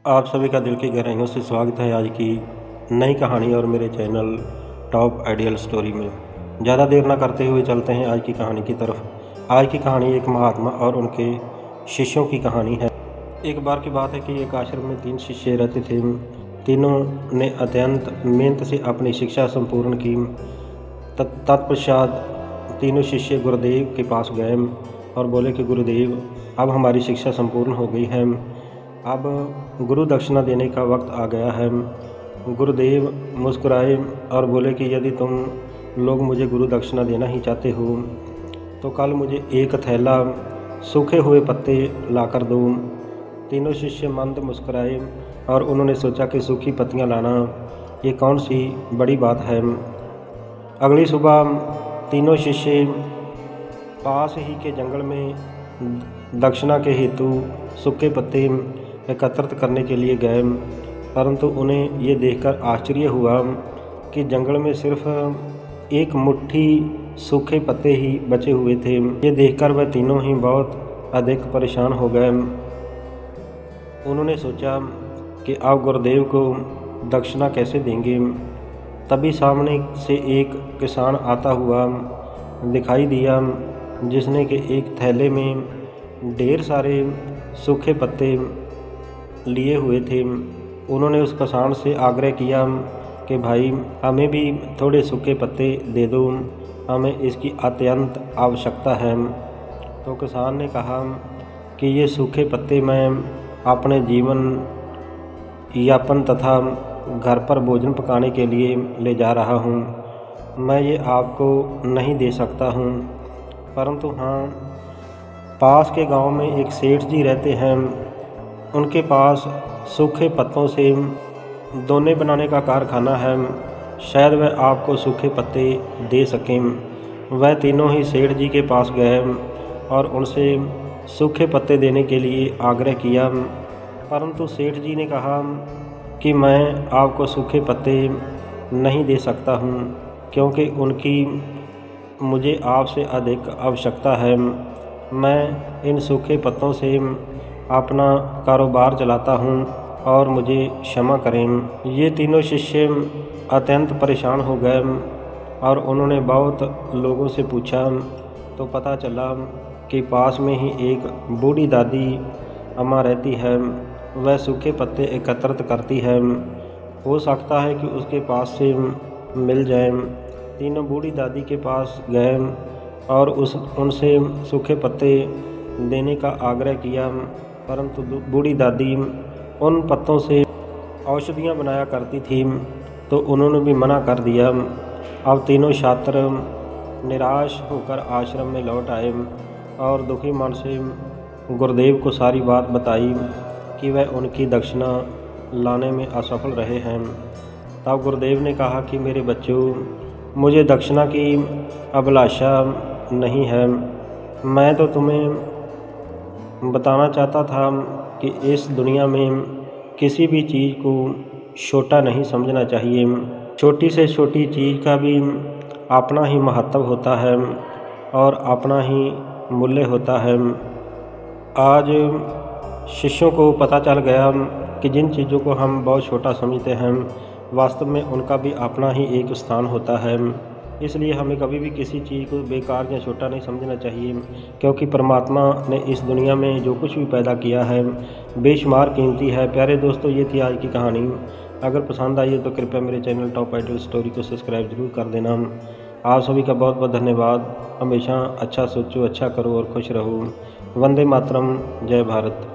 आप सभी का दिल की गहराइयों से स्वागत है आज की नई कहानी और मेरे चैनल टॉप आइडियल स्टोरी में। ज़्यादा देर ना करते हुए चलते हैं आज की कहानी की तरफ। आज की कहानी एक महात्मा और उनके शिष्यों की कहानी है। एक बार की बात है कि एक आश्रम में 3 शिष्य रहते थे। तीनों ने अत्यंत मेहनत से अपनी शिक्षा संपूर्ण की। तत्पश्चात तीनों शिष्य गुरुदेव के पास गए और बोले कि गुरुदेव, अब हमारी शिक्षा संपूर्ण हो गई है, अब गुरु दक्षिणा देने का वक्त आ गया है। गुरुदेव मुस्कुराए और बोले कि यदि तुम लोग मुझे गुरु दक्षिणा देना ही चाहते हो तो कल मुझे एक थैला सूखे हुए पत्ते लाकर दो। तीनों शिष्य मंद मुस्कुराए और उन्होंने सोचा कि सूखी पत्तियां लाना ये कौन सी बड़ी बात है। अगली सुबह तीनों शिष्य पास ही के जंगल में दक्षिणा के हेतु सूखे पत्ते एकत्रित करने के लिए गए, परंतु उन्हें ये देखकर आश्चर्य हुआ कि जंगल में सिर्फ एक मुट्ठी सूखे पत्ते ही बचे हुए थे। ये देखकर वह तीनों ही बहुत अधिक परेशान हो गए। उन्होंने सोचा कि अब गुरुदेव को दक्षिणा कैसे देंगे। तभी सामने से एक किसान आता हुआ दिखाई दिया जिसने कि एक थैले में ढेर सारे सूखे पत्ते लिए हुए थे। उन्होंने उस किसान से आग्रह किया कि भाई, हमें भी थोड़े सूखे पत्ते दे दो, हमें इसकी अत्यंत आवश्यकता है। तो किसान ने कहा कि ये सूखे पत्ते मैं अपने जीवन यापन तथा घर पर भोजन पकाने के लिए ले जा रहा हूँ, मैं ये आपको नहीं दे सकता हूँ। परंतु हाँ, पास के गांव में एक सेठ जी रहते हैं, उनके पास सूखे पत्तों से दोने बनाने का कारखाना है, शायद वह आपको सूखे पत्ते दे सकें। वह तीनों ही सेठ जी के पास गए और उनसे सूखे पत्ते देने के लिए आग्रह किया, परंतु सेठ जी ने कहा कि मैं आपको सूखे पत्ते नहीं दे सकता हूँ, क्योंकि उनकी मुझे आपसे अधिक आवश्यकता है। मैं इन सूखे पत्तों से अपना कारोबार चलाता हूँ और मुझे क्षमा करें। ये तीनों शिष्य अत्यंत परेशान हो गए और उन्होंने बहुत लोगों से पूछा तो पता चला कि पास में ही एक बूढ़ी दादी अम्मा रहती है। वह सूखे पत्ते एकत्रित करती है, हो सकता है कि उसके पास से मिल जाए। तीनों बूढ़ी दादी के पास गए और उनसे सूखे पत्ते देने का आग्रह किया, परंतु बूढ़ी दादी उन पत्तों से औषधियाँ बनाया करती थी, तो उन्होंने भी मना कर दिया। अब तीनों छात्र निराश होकर आश्रम में लौट आए और दुखी मन से गुरुदेव को सारी बात बताई कि वह उनकी दक्षिणा लाने में असफल रहे हैं। तब गुरुदेव ने कहा कि मेरे बच्चों, मुझे दक्षिणा की अभिलाषा नहीं है। मैं तो तुम्हें बताना चाहता था कि इस दुनिया में किसी भी चीज़ को छोटा नहीं समझना चाहिए। छोटी से छोटी चीज़ का भी अपना ही महत्व होता है और अपना ही मूल्य होता है। आज शिष्यों को पता चल गया कि जिन चीज़ों को हम बहुत छोटा समझते हैं, वास्तव में उनका भी अपना ही एक स्थान होता है। इसलिए हमें कभी भी किसी चीज़ को बेकार या छोटा नहीं समझना चाहिए, क्योंकि परमात्मा ने इस दुनिया में जो कुछ भी पैदा किया है बेशुमार कीमती है। प्यारे दोस्तों, ये थी आज की कहानी। अगर पसंद आई है तो कृपया मेरे चैनल टॉप आइडियल स्टोरी को सब्सक्राइब जरूर कर देना। आप सभी का बहुत बहुत धन्यवाद। हमेशा अच्छा सोचो, अच्छा करो और खुश रहो। वंदे मातरम। जय भारत।